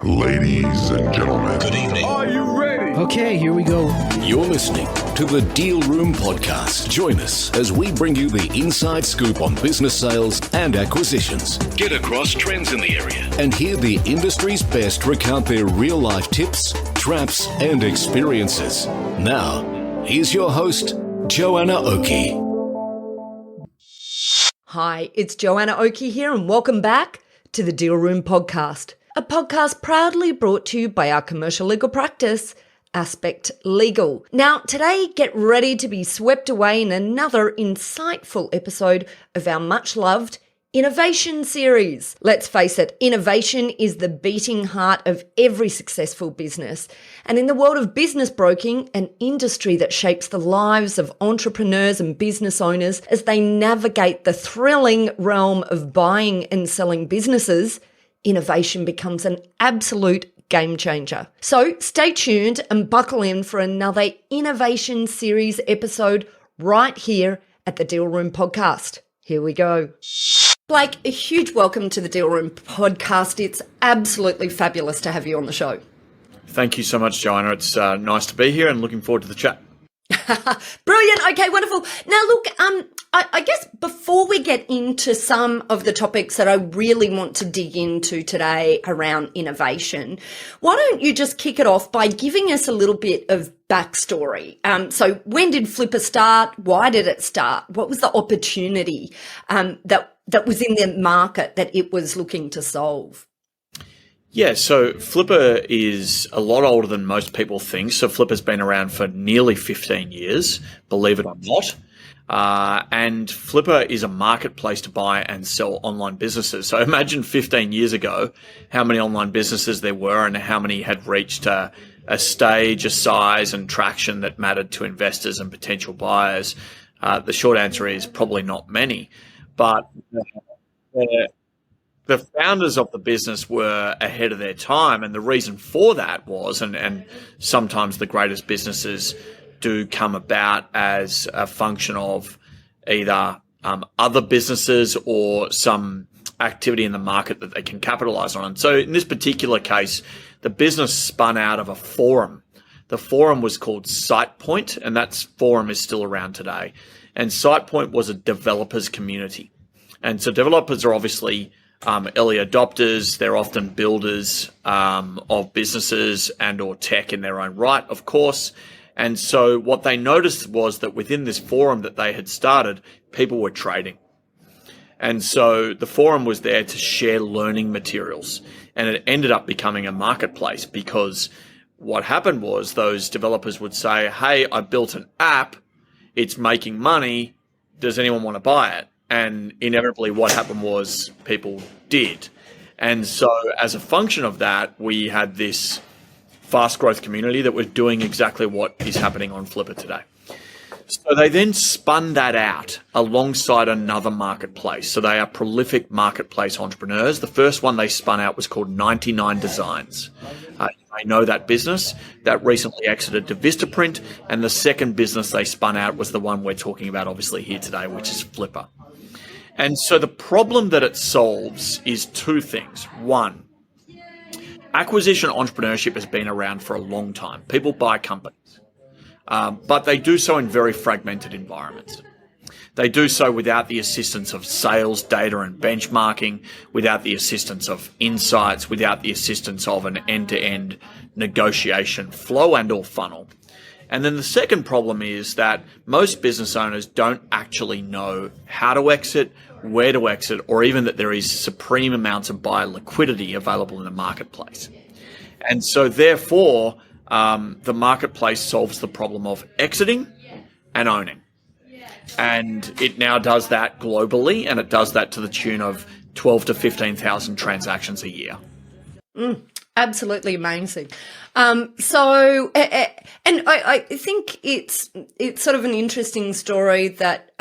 Ladies and gentlemen, Good evening. Are you ready? Okay, here we go. You're listening to the Deal Room Podcast. Join us as we bring you the inside scoop on business sales and acquisitions. Get across trends in the area and hear the industry's best recount their real-life tips, traps, and experiences. Now, here's your host, Joanna Oakey. Hi, it's Joanna Oakey here, and welcome back to the Deal Room Podcast, a podcast proudly brought to you by our commercial legal practice, Aspect Legal. Now, today, get ready to be swept away in another insightful episode of our much-loved Innovation series. Let's face it, innovation is the beating heart of every successful business. And in the world of business broking, an industry that shapes the lives of entrepreneurs and business owners as they navigate the thrilling realm of buying and selling businesses, innovation becomes an absolute game changer. So stay tuned and buckle in for another Innovation series episode right here at the Deal Room Podcast. Here we go. Blake, a huge welcome to the Deal Room Podcast. It's absolutely fabulous to have you on the show. Thank you so much, Joanna. It's nice to be here and looking forward to the chat. Brilliant. Okay, wonderful. Now, look, I guess before we get into some of the topics that I really want to dig into today around innovation, why don't you just kick it off by giving us a little bit of backstory? So when did Flippa start? Why did it start? What was the opportunity that was in the market that it was looking to solve? Yeah, so Flippa is a lot older than most people think. So Flippa's been around for nearly 15 years, believe it or not. And Flippa is a marketplace to buy and sell online businesses. So imagine 15 years ago, how many online businesses there were and how many had reached a stage, a size and traction that mattered to investors and potential buyers. The short answer is probably not many. But the founders of the business were ahead of their time. And the reason for that was, and sometimes the greatest businesses do come about as a function of either other businesses or some activity in the market that they can capitalize on. And so in this particular case, the business spun out of a forum. The forum was called SitePoint, and that forum is still around today. And SitePoint was a developers community. And so developers are obviously early adopters. They're often builders of businesses and or tech in their own right, of course. And so what they noticed was that within this forum that they had started, people were trading. And so the forum was there to share learning materials. And it ended up becoming a marketplace because what happened was those developers would say, hey, I built an app. It's making money. Does anyone want to buy it? And inevitably what happened was people did. And so as a function of that, we had this fast growth community that was doing exactly what is happening on Flippa today. So they then spun that out alongside another marketplace. So they are prolific marketplace entrepreneurs. The first one they spun out was called 99 Designs. I know that business that recently exited to Vistaprint. And the second business they spun out was the one we're talking about obviously here today, which is Flippa. And so the problem that it solves is two things. One, acquisition entrepreneurship has been around for a long time. People buy companies, but they do so in very fragmented environments. They do so without the assistance of sales data and benchmarking, without the assistance of insights, without the assistance of an end-to-end negotiation flow and or funnel. And then the second problem is that most business owners don't actually know how to exit, where to exit, or even that there is supreme amounts of buyer liquidity available in the marketplace. And so therefore, the marketplace solves the problem of exiting and owning. And it now does that globally, and it does that to the tune of 12 to 15,000 transactions a year. Absolutely amazing. So, and I think it's sort of an interesting story that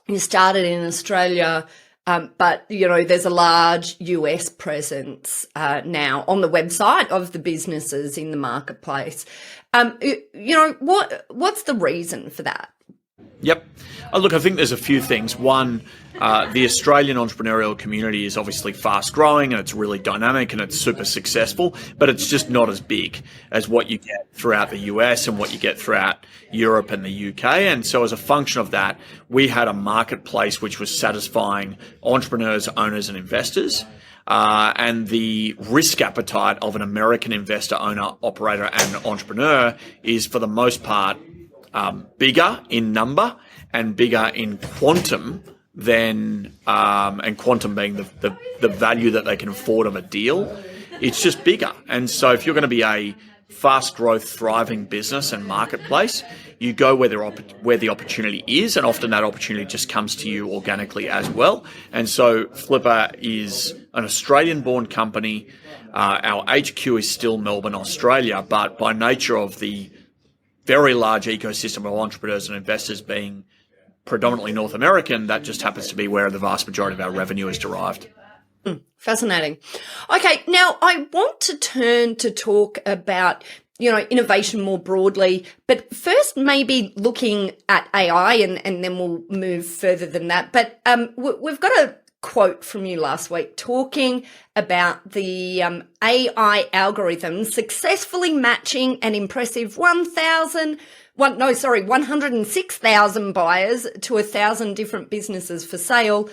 you started in Australia, but there's a large US presence now on the website of the businesses in the marketplace. What's the reason for that? Yep. Look, I think there's a few things. One, the Australian entrepreneurial community is obviously fast growing and it's really dynamic and it's super successful, but it's just not as big as what you get throughout the US and what you get throughout Europe and the UK. And so as a function of that, we had a marketplace which was satisfying entrepreneurs, owners, and investors. And the risk appetite of an American investor, owner, operator, and entrepreneur is for the most part bigger in number and bigger in quantum than, and quantum being the value that they can afford of a deal. It's just bigger. And so if you're going to be a fast growth, thriving business and marketplace, you go where the opportunity is, and often that opportunity just comes to you organically as well. And so Flippa is an Australian-born company. Our HQ is still Melbourne, Australia, but by nature of the very large ecosystem of entrepreneurs and investors being predominantly North American, that just happens to be where the vast majority of our revenue is derived. Fascinating. Okay, now I want to turn to talk about, innovation more broadly, but first maybe looking at AI and then we'll move further than that. But we've got a quote from you last week talking about the AI algorithm successfully matching an impressive 106,000 buyers to 1,000 different businesses for sale,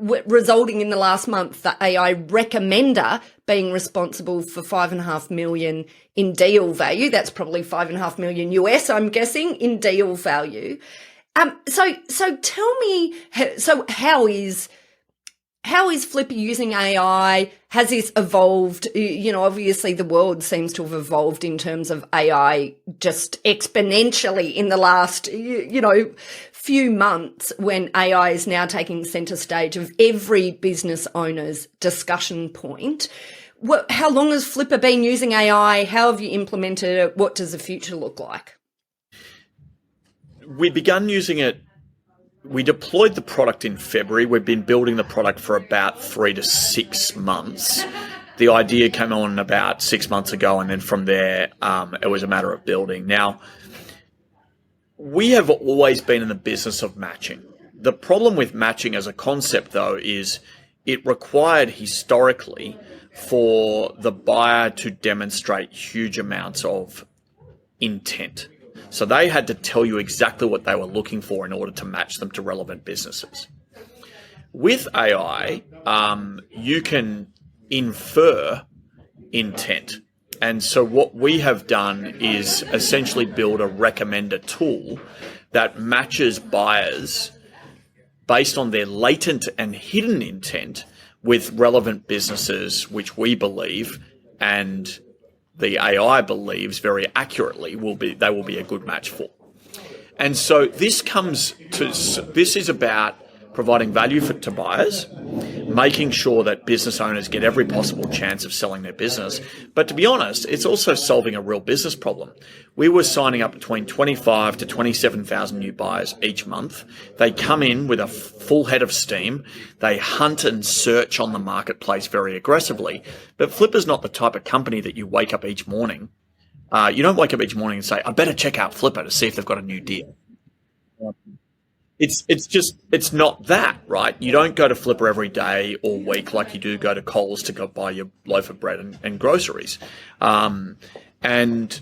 resulting in the last month the AI recommender being responsible for $5.5 million in deal value. That's probably $5.5 million US, I'm guessing, in deal value. So tell me, how is Flippa using AI? Has this evolved? Obviously the world seems to have evolved in terms of AI just exponentially in the last, few months, when AI is now taking center stage of every business owner's discussion point. How long has Flippa been using AI? How have you implemented it? What does the future look like? We began using it. We deployed the product in February. We've been building the product for about 3 to 6 months. The idea came on about 6 months ago, and then from there, it was a matter of building. Now, we have always been in the business of matching. The problem with matching as a concept, though, is it required historically for the buyer to demonstrate huge amounts of intent. So they had to tell you exactly what they were looking for in order to match them to relevant businesses. With AI, you can infer intent. And so what we have done is essentially build a recommender tool that matches buyers based on their latent and hidden intent with relevant businesses, which we believe and the AI believes very accurately they will be a good match for. And so this is about providing value to buyers, making sure that business owners get every possible chance of selling their business. But to be honest, it's also solving a real business problem. We were signing up between 25 to 27,000 new buyers each month. They come in with a full head of steam. They hunt and search on the marketplace very aggressively. But Flippa's not the type of company that you wake up each morning. You don't wake up each morning and say, I better check out Flippa to see if they've got a new deal. It's not that, right? You don't go to Flippa every day or week like you do go to Coles to go buy your loaf of bread and groceries. And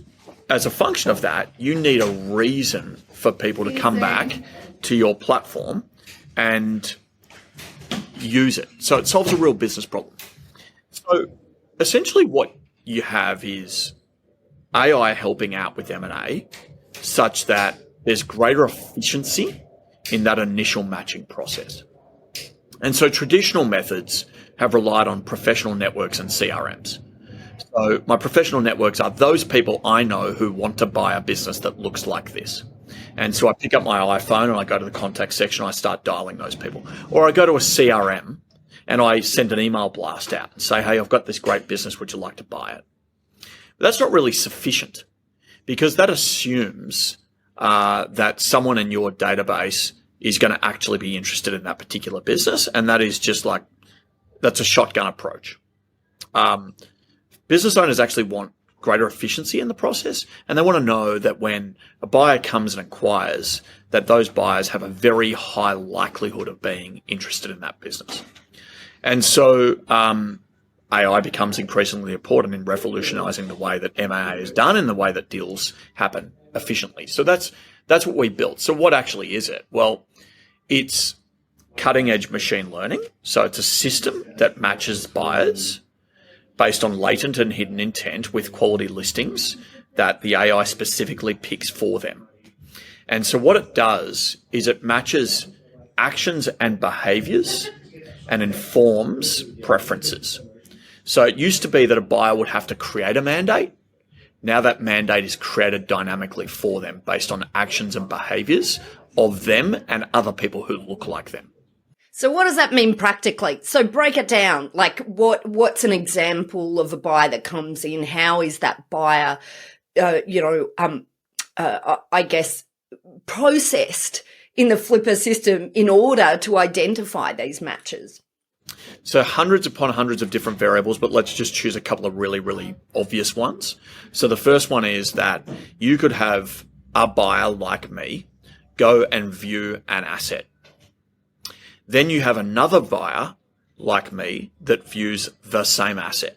as a function of that, you need a reason for people to come back to your platform and use it. So it solves a real business problem. So essentially what you have is AI helping out with M&A such that there's greater efficiency in that initial matching process. And so traditional methods have relied on professional networks and CRMs. So my professional networks are those people I know who want to buy a business that looks like this. And so I pick up my iPhone and I go to the contact section and I start dialing those people. Or I go to a CRM and I send an email blast out and say, hey, I've got this great business. Would you like to buy it? But that's not really sufficient because that assumes that someone in your database is going to actually be interested in that particular business. And that is just that's a shotgun approach. Business owners actually want greater efficiency in the process. And they want to know that when a buyer comes and acquires, that those buyers have a very high likelihood of being interested in that business. And so AI becomes increasingly important in revolutionizing the way that M&A is done and the way that deals happen efficiently. So that's what we built. So what actually is it? Well, it's cutting edge machine learning. So it's a system that matches buyers based on latent and hidden intent with quality listings that the AI specifically picks for them. And so what it does is it matches actions and behaviors and informs preferences. So it used to be that a buyer would have to create a mandate. Now that mandate is created dynamically for them based on actions and behaviors of them and other people who look like them. So what does that mean practically? So break it down. Like what's an example of a buyer that comes in? How is that buyer, I guess, processed in the Flippa system in order to identify these matches? So hundreds upon hundreds of different variables, but let's just choose a couple of really, really obvious ones. So the first one is that you could have a buyer like me go and view an asset. Then you have another buyer like me that views the same asset.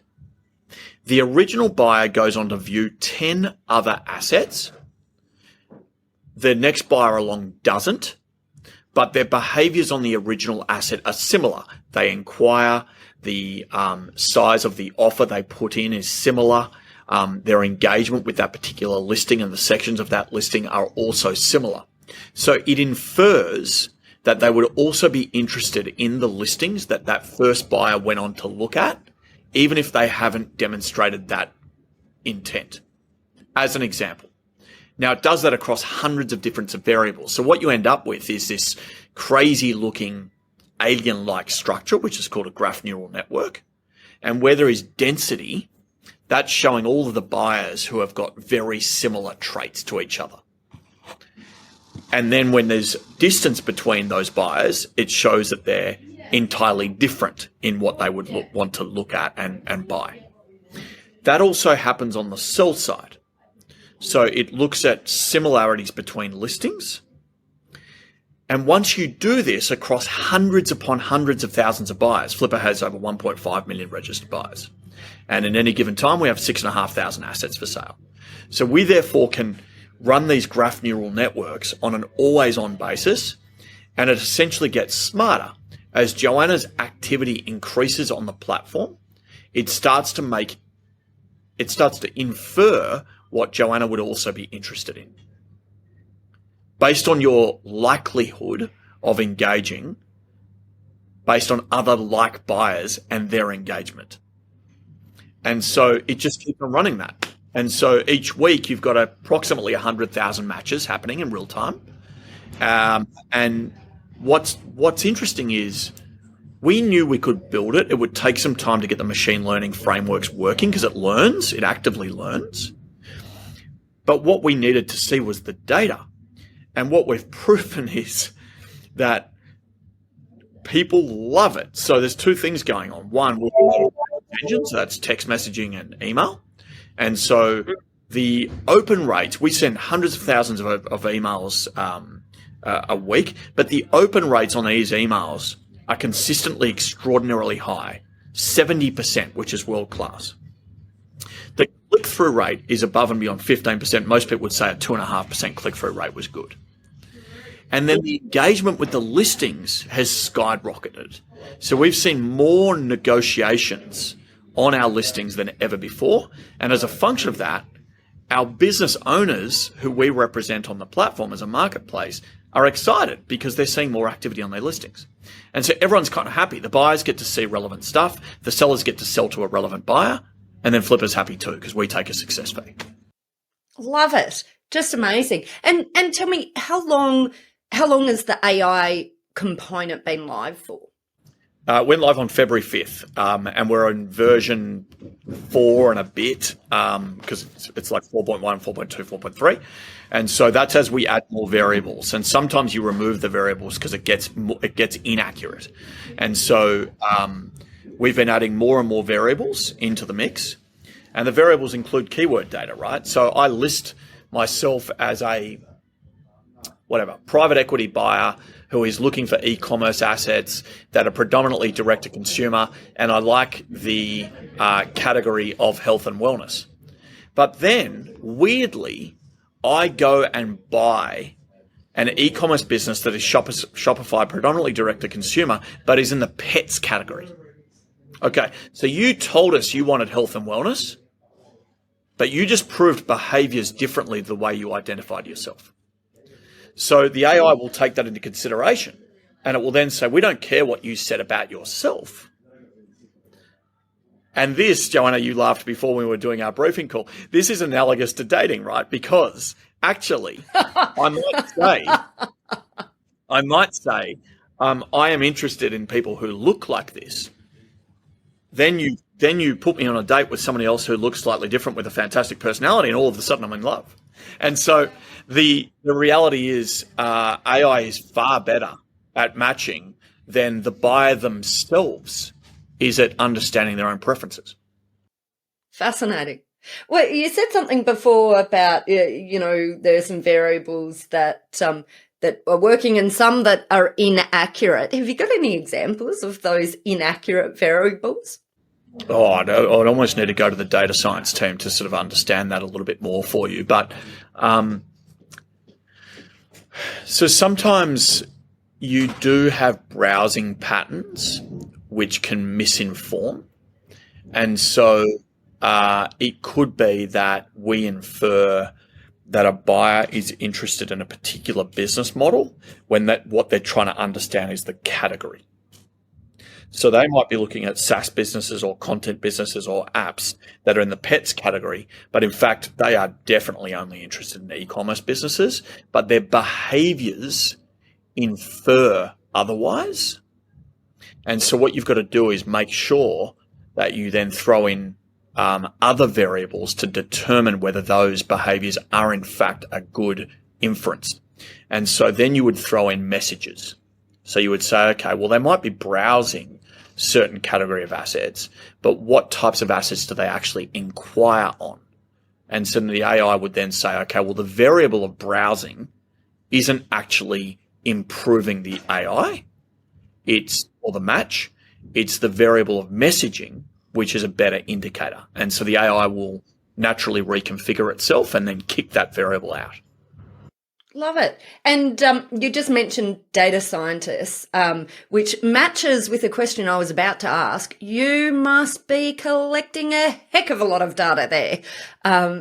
The original buyer goes on to view 10 other assets. The next buyer along doesn't, but their behaviors on the original asset are similar. They inquire, the size of the offer they put in is similar. Their engagement with that particular listing and the sections of that listing are also similar. So it infers that they would also be interested in the listings that that first buyer went on to look at, even if they haven't demonstrated that intent, as an example. Now, it does that across hundreds of different variables. So what you end up with is this crazy looking alien-like structure, which is called a graph neural network. And where there is density, that's showing all of the buyers who have got very similar traits to each other. And then when there's distance between those buyers, it shows that they're entirely different in what they would want to look at and buy. That also happens on the sell side. So it looks at similarities between listings. And once you do this across hundreds upon hundreds of thousands of buyers, Flippa has over 1.5 million registered buyers. And in any given time, we have 6,500 assets for sale. So we therefore can run these graph neural networks on an always-on basis, and it essentially gets smarter. As Joanna's activity increases on the platform, it starts to infer what Joanna would also be interested in, based on your likelihood of engaging, based on other like buyers and their engagement. And so it just keeps on running that. And so each week you've got approximately 100,000 matches happening in real time. And what's interesting is we knew we could build it. It would take some time to get the machine learning frameworks working because it actively learns. But what we needed to see was the data. And what we've proven is that people love it. So there's two things going on. One, we're engines, so that's text messaging and email. And so the open rates, we send hundreds of thousands of emails a week, but the open rates on these emails are consistently extraordinarily high, 70%, which is world-class. The click-through rate is above and beyond 15%. Most people would say a 2.5% click-through rate was good. And then the engagement with the listings has skyrocketed. So we've seen more negotiations on our listings than ever before. And as a function of that, our business owners who we represent on the platform as a marketplace are excited because they're seeing more activity on their listings. And so everyone's kind of happy. The buyers get to see relevant stuff. The sellers get to sell to a relevant buyer. And then Flippa's happy too because we take a success fee. Love it. Just amazing. And tell me, how long has the AI component been live for? Went live on February 5th, and we're in version 4 and a bit because it's like 4.1, 4.2, 4.3. And so that's as we add more variables. And sometimes you remove the variables because it gets inaccurate. And so we've been adding more and more variables into the mix. And the variables include keyword data, right? So I list myself as a private equity buyer who is looking for e-commerce assets that are predominantly direct to consumer, and I like the category of health and wellness. But then, weirdly, I go and buy an e-commerce business that is Shopify, predominantly direct to consumer, but is in the pets category. Okay, so you told us you wanted health and wellness, but you just proved behaviors differently the way you identified yourself. So the AI will take that into consideration, and it will then say, we don't care what you said about yourself. And this, Joanna, you laughed before we were doing our briefing call. This is analogous to dating, right? Because actually, I might say, I am interested in people who look like this. Then you put me on a date with somebody else who looks slightly different with a fantastic personality, and all of a sudden I'm in love. And so the reality is AI is far better at matching than the buyer themselves is at understanding their own preferences. Fascinating. Well, you said something before about, there are some variables that are working and some that are inaccurate. Have you got any examples of those inaccurate variables? Oh, I'd almost need to go to the data science team to sort of understand that a little bit more for you. But so sometimes you do have browsing patterns which can misinform. And so it could be that we infer that a buyer is interested in a particular business model when what they're trying to understand is the category. So they might be looking at SaaS businesses or content businesses or apps that are in the pets category, but in fact, they are definitely only interested in e-commerce businesses, but their behaviors infer otherwise. And so what you've got to do is make sure that you then throw in other variables to determine whether those behaviors are in fact a good inference. And so then you would throw in messages. So you would say, okay, well, they might be browsing certain category of assets, but what types of assets do they actually inquire on? And so the AI would then say, okay, well, the variable of browsing isn't actually improving the AI, or the match. It's the variable of messaging, which is a better indicator. And so the AI will naturally reconfigure itself and then kick that variable out. Love it. And you just mentioned data scientists, which matches with a question I was about to ask. You must be collecting a heck of a lot of data there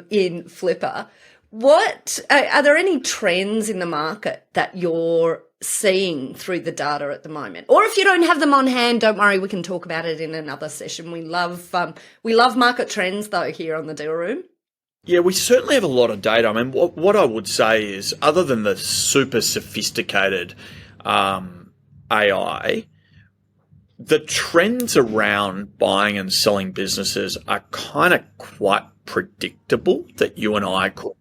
in Flippa. What are there any trends in the market that you're seeing through the data at the moment? Or if you don't have them on hand, don't worry, we can talk about it in another session. We love market trends though here on the Deal Room. Yeah, we certainly have a lot of data. I mean, what I would say is, other than the super sophisticated AI, the trends around buying and selling businesses are kind of quite predictable, that you and I could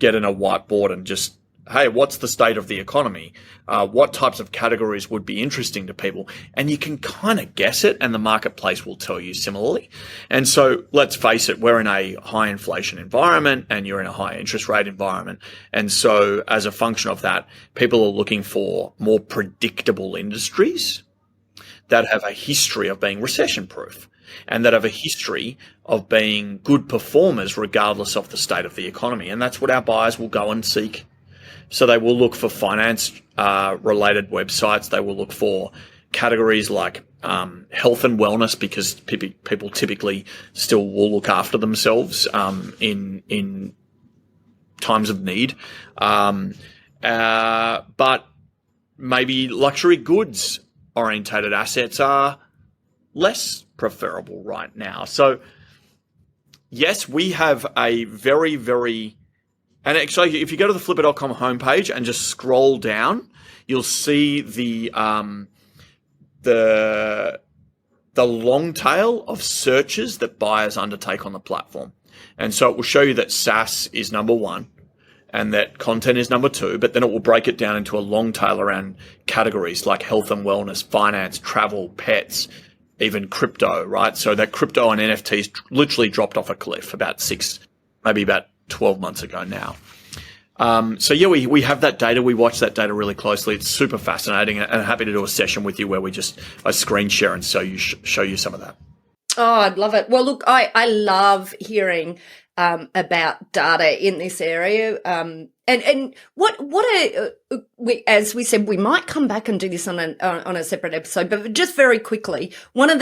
get in a whiteboard and just, hey, what's the state of the economy? What types of categories would be interesting to people? And you can kind of guess it, and the marketplace will tell you similarly. And so let's face it, we're in a high inflation environment and you're in a high interest rate environment. And so as a function of that, people are looking for more predictable industries that have a history of being recession proof and that have a history of being good performers regardless of the state of the economy. And that's what our buyers will go and seek. So they will look for finance related websites. They will look for categories like health and wellness, because people typically still will look after themselves in times of need. But maybe luxury goods orientated assets are less preferable right now. So yes, we have a very, very... And actually, if you go to the flippa.com homepage and just scroll down, you'll see the long tail of searches that buyers undertake on the platform. And so it will show you that SaaS is number one and that content is number two, but then it will break it down into a long tail around categories like health and wellness, finance, travel, pets, even crypto, right? So that crypto and NFTs literally dropped off a cliff about 12 months ago now. So yeah, we have that data. We watch that data really closely. It's super fascinating, and I'm happy to do a session with you where I screen share and show you some of that. Oh, I'd love it. Well, look, I love hearing about data in this area. And what we, as we said, we might come back and do this on a separate episode, but just very quickly, what are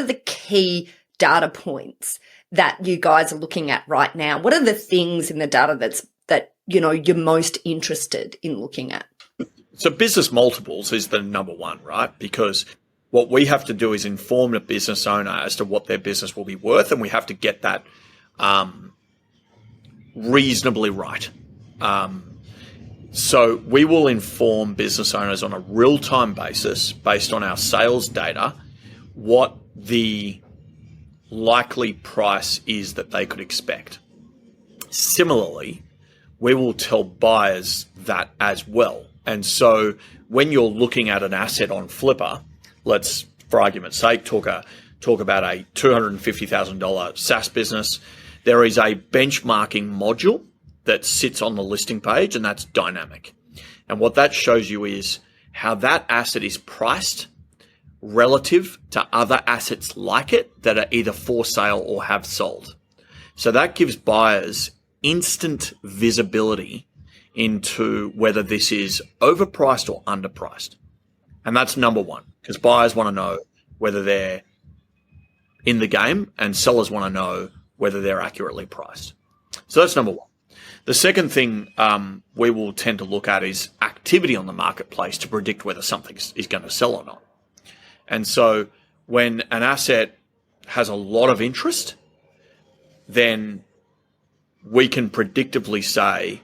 the key data points that you guys are looking at right now? What are the things in the data that you're most interested in looking at? So business multiples is the number one, right? Because what we have to do is inform the business owner as to what their business will be worth, and we have to get that reasonably right. So we will inform business owners on a real-time basis based on our sales data what the likely price is that they could expect. Similarly, we will tell buyers that as well. And so when you're looking at an asset on Flippa, let's, for argument's sake, talk about a $250,000 SaaS business. There is a benchmarking module that sits on the listing page, and that's dynamic. And what that shows you is how that asset is priced relative to other assets like it that are either for sale or have sold. So that gives buyers instant visibility into whether this is overpriced or underpriced. And that's number one, because buyers want to know whether they're in the game and sellers want to know whether they're accurately priced. So that's number one. The second thing we will tend to look at is activity on the marketplace to predict whether something is going to sell or not. And so when an asset has a lot of interest, then we can predictively say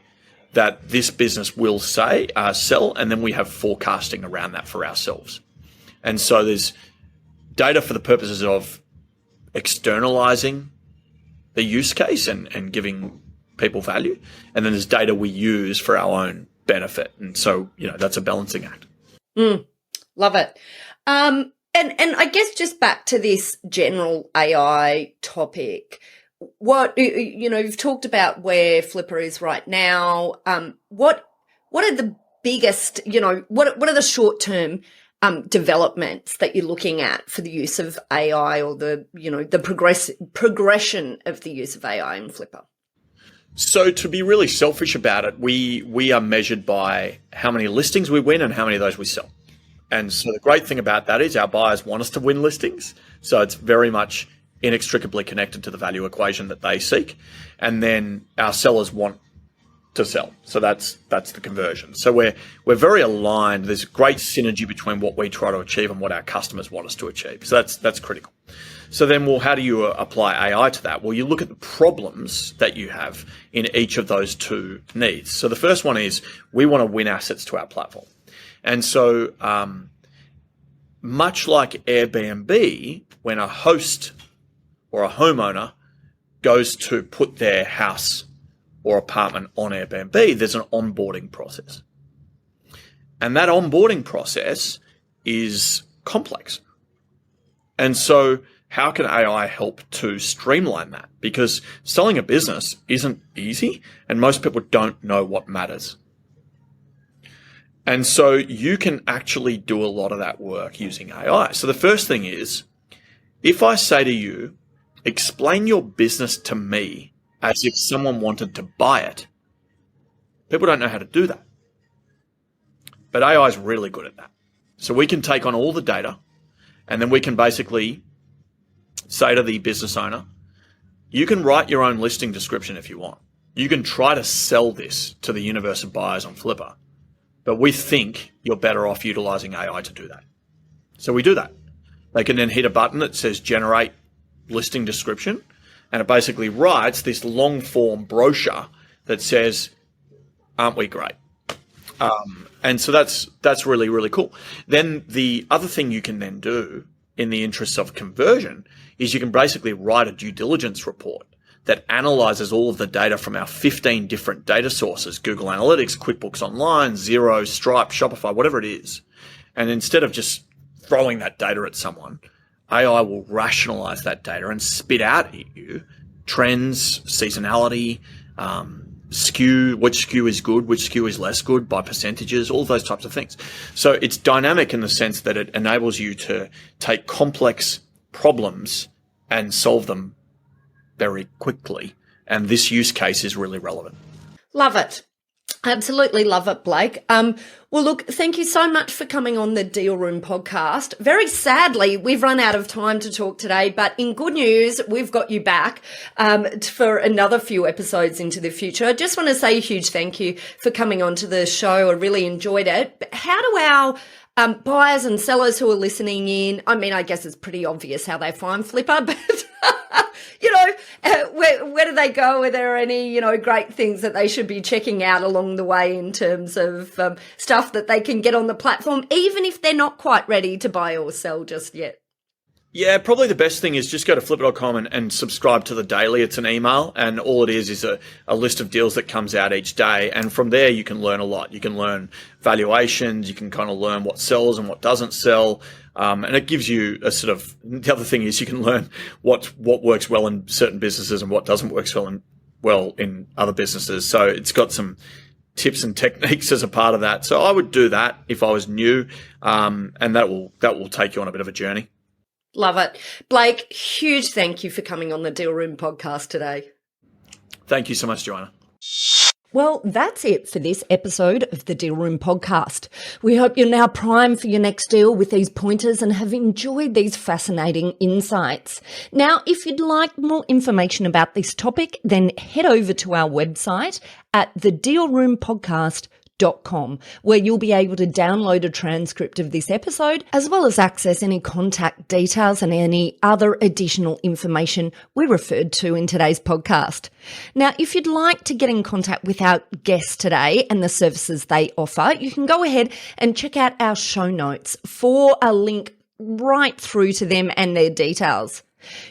that this business will sell, and then we have forecasting around that for ourselves. And so there's data for the purposes of externalizing the use case and giving people value, and then there's data we use for our own benefit. And so, that's a balancing act. Love it. And I guess just back to this general AI topic, you've talked about where Flippa is right now. What are the biggest, what are the short-term developments that you're looking at for the use of AI, or the progression of the use of AI in Flippa? So to be really selfish about it, we are measured by how many listings we win and how many of those we sell. And so the great thing about that is our buyers want us to win listings. So it's very much inextricably connected to the value equation that they seek. And then our sellers want to sell. So that's the conversion. So we're very aligned. There's great synergy between what we try to achieve and what our customers want us to achieve. So that's critical. So then, how do you apply AI to that? Well, you look at the problems that you have in each of those two needs. So the first one is we want to win assets to our platform. And so much like Airbnb, when a host or a homeowner goes to put their house or apartment on Airbnb, there's an onboarding process. And that onboarding process is complex. And so how can AI help to streamline that? Because selling a business isn't easy, and most people don't know what matters. And so you can actually do a lot of that work using AI. So the first thing is, if I say to you, explain your business to me as if someone wanted to buy it, people don't know how to do that. But AI is really good at that. So we can take on all the data, and then we can basically say to the business owner, you can write your own listing description if you want. You can try to sell this to the universe of buyers on Flippa, but we think you're better off utilizing AI to do that. So we do that. They can then hit a button that says generate listing description, and it basically writes this long form brochure that says, aren't we great? And so that's really, really cool. Then the other thing you can then do in the interests of conversion is you can basically write a due diligence report that analyzes all of the data from our 15 different data sources, Google Analytics, QuickBooks Online, Xero, Stripe, Shopify, whatever it is. And instead of just throwing that data at someone, AI will rationalize that data and spit out at you trends, seasonality, skew, which skew is good, which skew is less good by percentages, all those types of things. So it's dynamic in the sense that it enables you to take complex problems and solve them very quickly. And this use case is really relevant. Love it. Absolutely love it, Blake. Well, look, thank you so much for coming on the Deal Room podcast. Very sadly, we've run out of time to talk today, but in good news, we've got you back for another few episodes into the future. I just want to say a huge thank you for coming on to the show. I really enjoyed it. But how do our buyers and sellers who are listening in, I mean, I guess it's pretty obvious how they find Flippa, but where do they go? Are there any, great things that they should be checking out along the way in terms of stuff that they can get on the platform, even if they're not quite ready to buy or sell just yet? Yeah, probably the best thing is just go to flippa.com and subscribe to the daily. It's an email, and all it is a list of deals that comes out each day. And from there, you can learn a lot. You can learn valuations. You can kind of learn what sells and what doesn't sell. And it gives you a sort of, the other thing is you can learn what works well in certain businesses and what doesn't work well in other businesses. So it's got some tips and techniques as a part of that. So I would do that if I was new, and that will take you on a bit of a journey. Love it. Blake, huge thank you for coming on the Deal Room podcast today. Thank you so much, Joanna. Well, that's it for this episode of the Deal Room podcast. We hope you're now primed for your next deal with these pointers and have enjoyed these fascinating insights. Now, if you'd like more information about this topic, then head over to our website at thedealroompodcast.com, where you'll be able to download a transcript of this episode, as well as access any contact details and any other additional information we referred to in today's podcast. Now, if you'd like to get in contact with our guests today and the services they offer, you can go ahead and check out our show notes for a link right through to them and their details.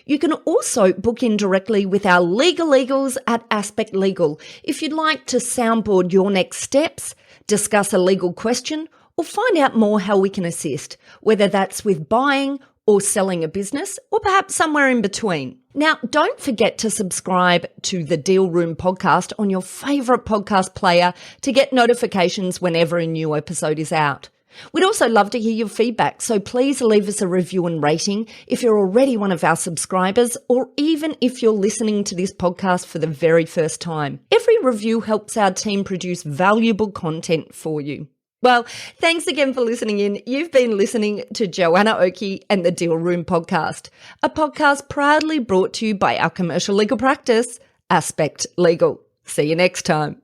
You can also book in directly with our legal eagles at Aspect Legal if you'd like to soundboard your next steps, discuss a legal question, or find out more how we can assist, whether that's with buying or selling a business, or perhaps somewhere in between. Now, don't forget to subscribe to the Deal Room podcast on your favourite podcast player to get notifications whenever a new episode is out. We'd also love to hear your feedback, so please leave us a review and rating if you're already one of our subscribers, or even if you're listening to this podcast for the very first time. Every review helps our team produce valuable content for you. Well, thanks again for listening in. You've been listening to Joanna Oakey and the Deal Room podcast, a podcast proudly brought to you by our commercial legal practice, Aspect Legal. See you next time.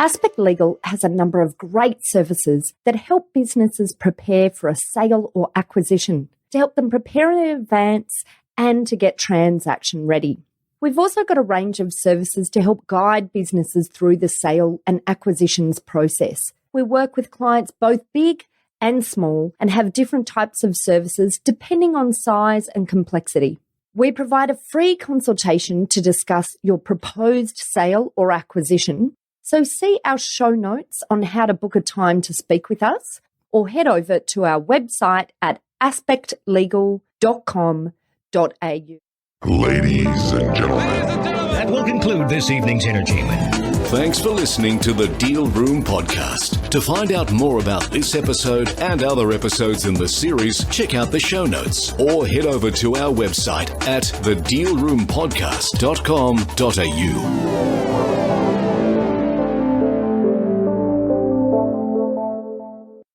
Aspect Legal has a number of great services that help businesses prepare for a sale or acquisition, to help them prepare in advance and to get transaction ready. We've also got a range of services to help guide businesses through the sale and acquisitions process. We work with clients both big and small and have different types of services depending on size and complexity. We provide a free consultation to discuss your proposed sale or acquisition. So see our show notes on how to book a time to speak with us, or head over to our website at aspectlegal.com.au. Ladies and gentlemen. That will conclude this evening's entertainment. Thanks for listening to the Deal Room podcast. To find out more about this episode and other episodes in the series, check out the show notes or head over to our website at thedealroompodcast.com.au.